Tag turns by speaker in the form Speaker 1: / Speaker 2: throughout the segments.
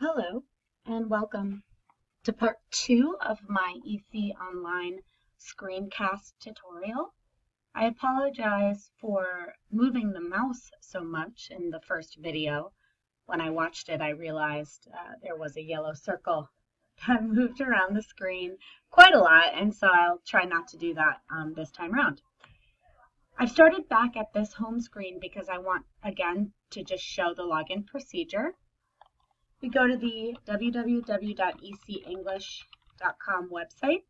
Speaker 1: Hello and welcome to part 2 of my EC Online screencast tutorial. I apologize for moving the mouse so much in the first video. When I watched it, I realized there was a yellow circle that moved around the screen quite a lot, and so I'll try not to do that this time around. I've started back at this home screen because I want, again, to just show the login procedure. We go to the www.ecenglish.com website.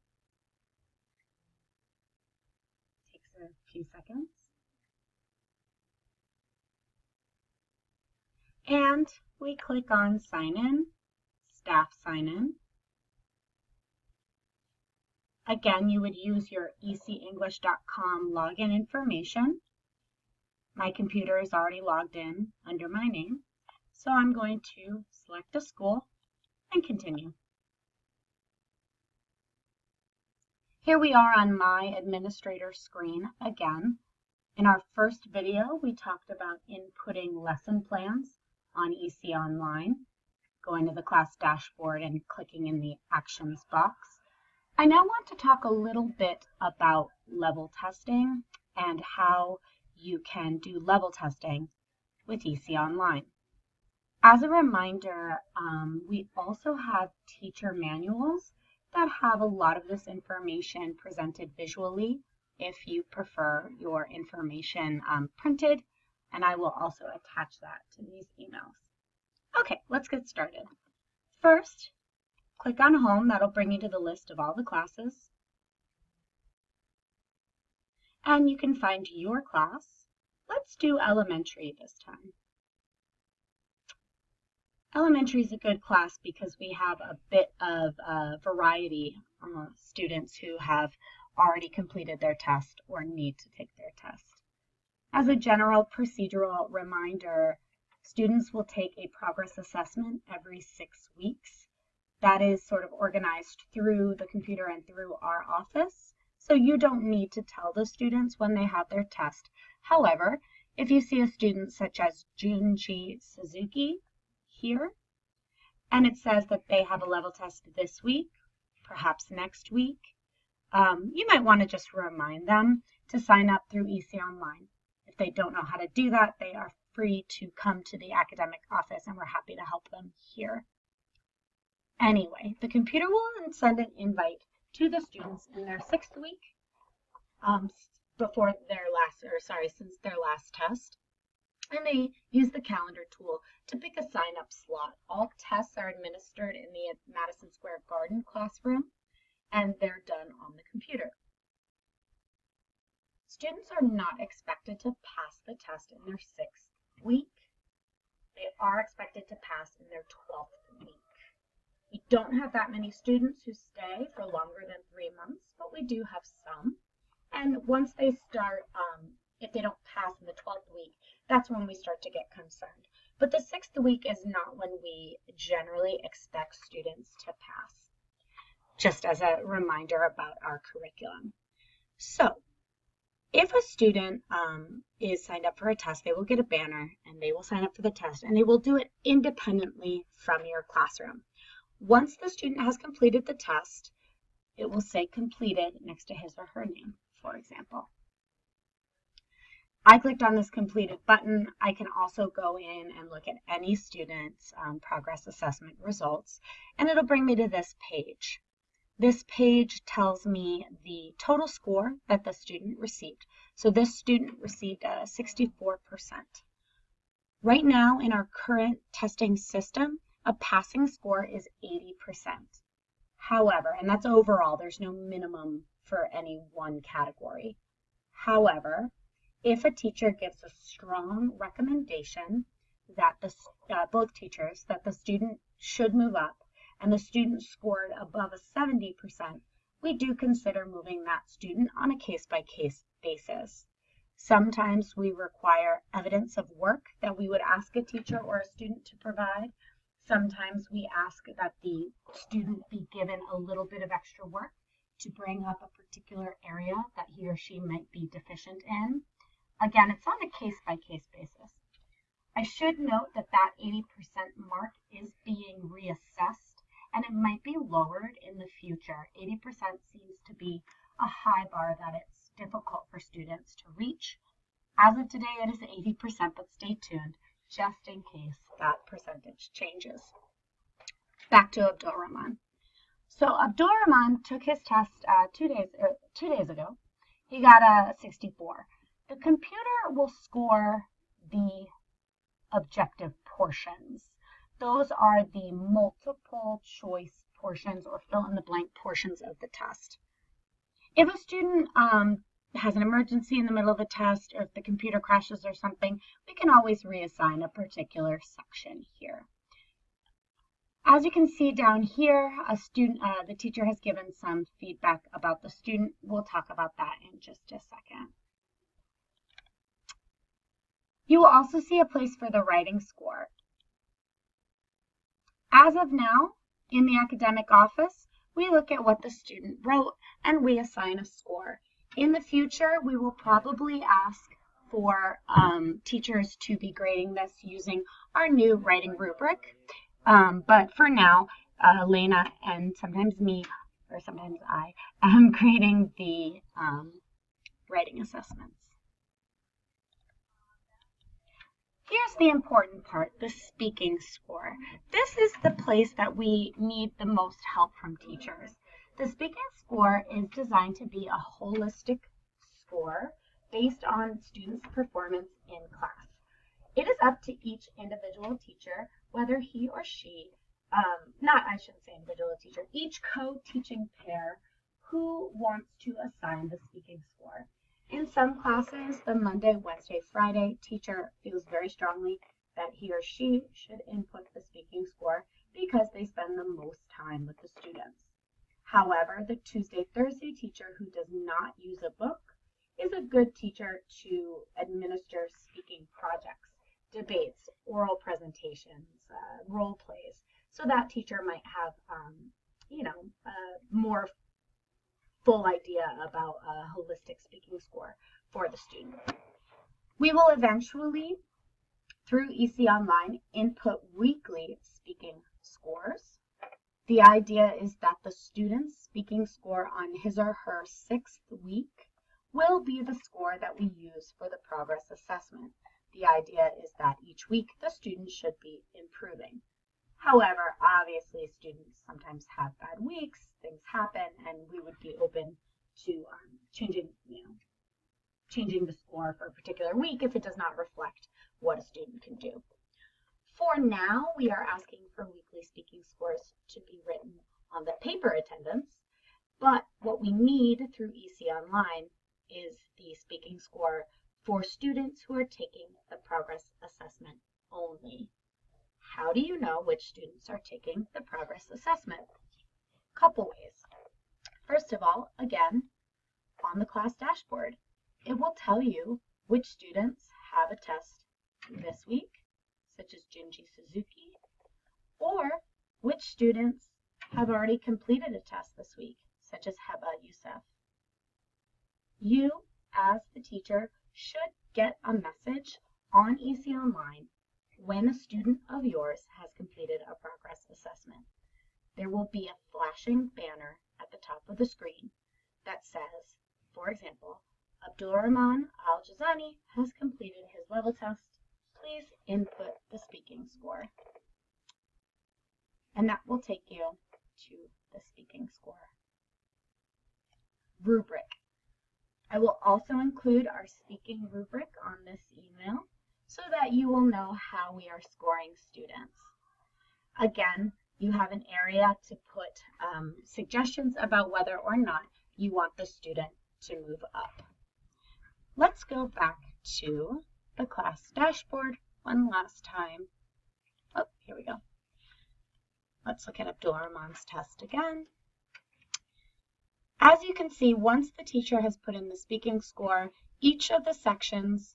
Speaker 1: Takes a few seconds. And we click on Sign In, Staff Sign In. Again, you would use your ecenglish.com login information. My computer is already logged in under my name. So I'm going to select a school and continue. Here we are on my administrator screen again. In our first video, we talked about inputting lesson plans on EC Online, going to the class dashboard and clicking in the actions box. I now want to talk a little bit about level testing and how you can do level testing with EC Online. As a reminder, we also have teacher manuals that have a lot of this information presented visually if you prefer your information printed, and I will also attach that to these emails. Okay, let's get started. First, click on Home. That'll bring you to the list of all the classes. And you can find your class. Let's do elementary this time. Elementary is a good class because we have a bit of variety of students who have already completed their test or need to take their test. As a general procedural reminder, students will take a progress assessment every 6 weeks. That is sort of organized through the computer and through our office, so you don't need to tell the students when they have their test. However, if you see a student such as Junji Suzuki here, and it says that they have a level test this week, perhaps next week, you might want to just remind them to sign up through EC Online. If they don't know how to do that, they are free to come to the academic office and we're happy to help them here. Anyway, the computer will then send an invite to the students in their 6th week since their last test. And they use the calendar tool to pick a sign-up slot. All tests are administered in the Madison Square Garden classroom, and they're done on the computer. Students are not expected to pass the test in their 6th week. They are expected to pass in their 12th week. We don't have that many students who stay for longer than 3 months, but we do have some. And once they start, if they don't pass in the 12th week, that's when we start to get concerned. But the 6th week is not when we generally expect students to pass, just as a reminder about our curriculum. So, if a student is signed up for a test, they will get a banner and they will sign up for the test and they will do it independently from your classroom. Once the student has completed the test, it will say completed next to his or her name, for example. I clicked on this completed button. I can also go in and look at any student's progress assessment results, and it'll bring me to this page. This page tells me the total score that the student received. So this student received a 64%. Right now in our current testing system, a passing score is 80%. However, and that's overall, there's no minimum for any one category. However, if a teacher gives a strong recommendation that both teachers that the student should move up and the student scored above a 70%, we do consider moving that student on a case-by-case basis. Sometimes we require evidence of work that we would ask a teacher or a student to provide. Sometimes we ask that the student be given a little bit of extra work to bring up a particular area that he or she might be deficient in. Again, it's on a case-by-case basis. I should note that that 80% mark is being reassessed, and it might be lowered in the future. 80% seems to be a high bar that it's difficult for students to reach. As of today, it is 80%, but stay tuned just in case that percentage changes. Back to Abdul Rahman. So Abdul Rahman took his test 2 days ago. He got a 64. The computer will score the objective portions. Those are the multiple choice portions or fill in the blank portions of the test. If a student has an emergency in the middle of the test, or if the computer crashes or something, we can always reassign a particular section here. As you can see down here, the teacher has given some feedback about the student. We'll talk about that in just a second. You will also see a place for the writing score. As of now, in the academic office, we look at what the student wrote and we assign a score. In the future, we will probably ask for teachers to be grading this using our new writing rubric. But for now, Lena and sometimes me, or sometimes I, am grading the writing assessments. Here's the important part, the speaking score. This is the place that we need the most help from teachers. The speaking score is designed to be a holistic score based on students' performance in class. It is up to each individual teacher whether he or she, each co-teaching pair who wants to assign the speaking score. In some classes, the Monday, Wednesday, Friday teacher feels very strongly that he or she should input the speaking score because they spend the most time with the students. However, the Tuesday, Thursday teacher who does not use a book is a good teacher to administer speaking projects, debates, oral presentations, role plays. So that teacher might have, a more full idea about a holistic speaking score for the student. We will eventually, through EC Online, input weekly speaking scores. The idea is that the student's speaking score on his or her 6th week will be the score that we use for the progress assessment. The idea is that each week the student should be improving. However, obviously students sometimes have bad weeks, things happen, and we would be open to changing the score for a particular week if it does not reflect what a student can do. For now, we are asking for weekly speaking scores to be written on the paper attendance, but what we need through EC Online is the speaking score for students who are taking the progress assessment only. How do you know which students are taking the progress assessment? Couple ways. First of all, again, on the class dashboard, it will tell you which students have a test this week, such as Jinji Suzuki, or which students have already completed a test this week, such as Heba Youssef. You, as the teacher, should get a message on EC Online when a student of yours has completed a progress assessment. There will be a flashing banner at the top of the screen that says, for example, Abdul Rahman Al-Jazani has completed his level test. Please input the speaking score. And that will take you to the speaking score rubric. I will also include our speaking rubric on this email so that you will know how we are scoring students. Again, you have an area to put suggestions about whether or not you want the student to move up. Let's go back to the class dashboard one last time. Oh, here we go. Let's look at Abdul Rahman's test again. As you can see, once the teacher has put in the speaking score, each of the sections,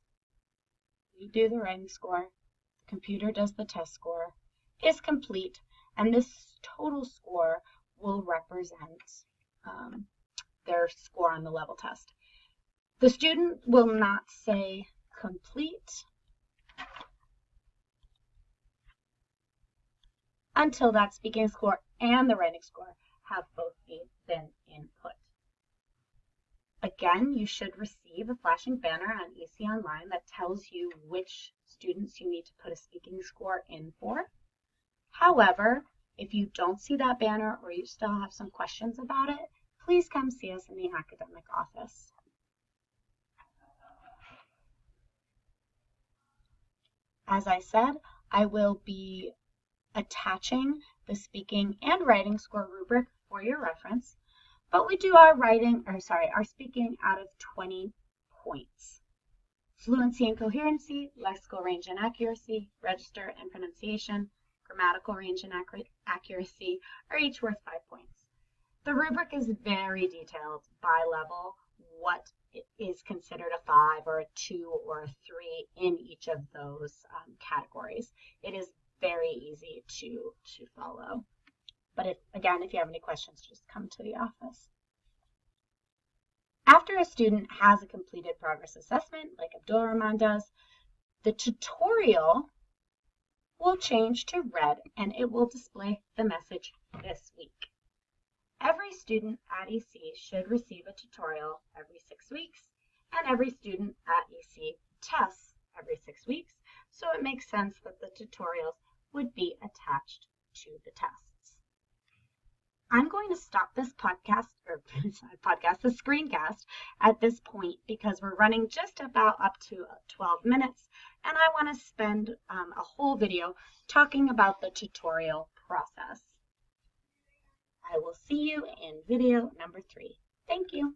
Speaker 1: you do the writing score, the computer does the test score, is complete, and this total score will represent their score on the level test. The student will not say complete until that speaking score and the writing score have both been input. Again, you should receive a flashing banner on EC Online that tells you which students you need to put a speaking score in for. However, if you don't see that banner or you still have some questions about it, please come see us in the academic office. As I said, I will be attaching the speaking and writing score rubric for your reference, but we do our speaking out of 20 points. Fluency and coherency, lexical range and accuracy, register and pronunciation, grammatical range and accuracy are each worth 5 points. The rubric is very detailed by level, what is considered a 5 or a 2 or a 3 in each of those categories. It is very easy to follow. But if you have any questions, just come to the office. After a student has a completed progress assessment, like Abdul Rahman does, the tutorial will change to red and it will display the message "this week." Every student at EC should receive a tutorial every 6 weeks, and every student at EC tests every 6 weeks, so it makes sense that the tutorials would be attached to the tests. I'm going to stop this the screencast at this point because we're running just about up to 12 minutes, and I want to spend a whole video talking about the tutorial process. I will see you in video number 3. Thank you.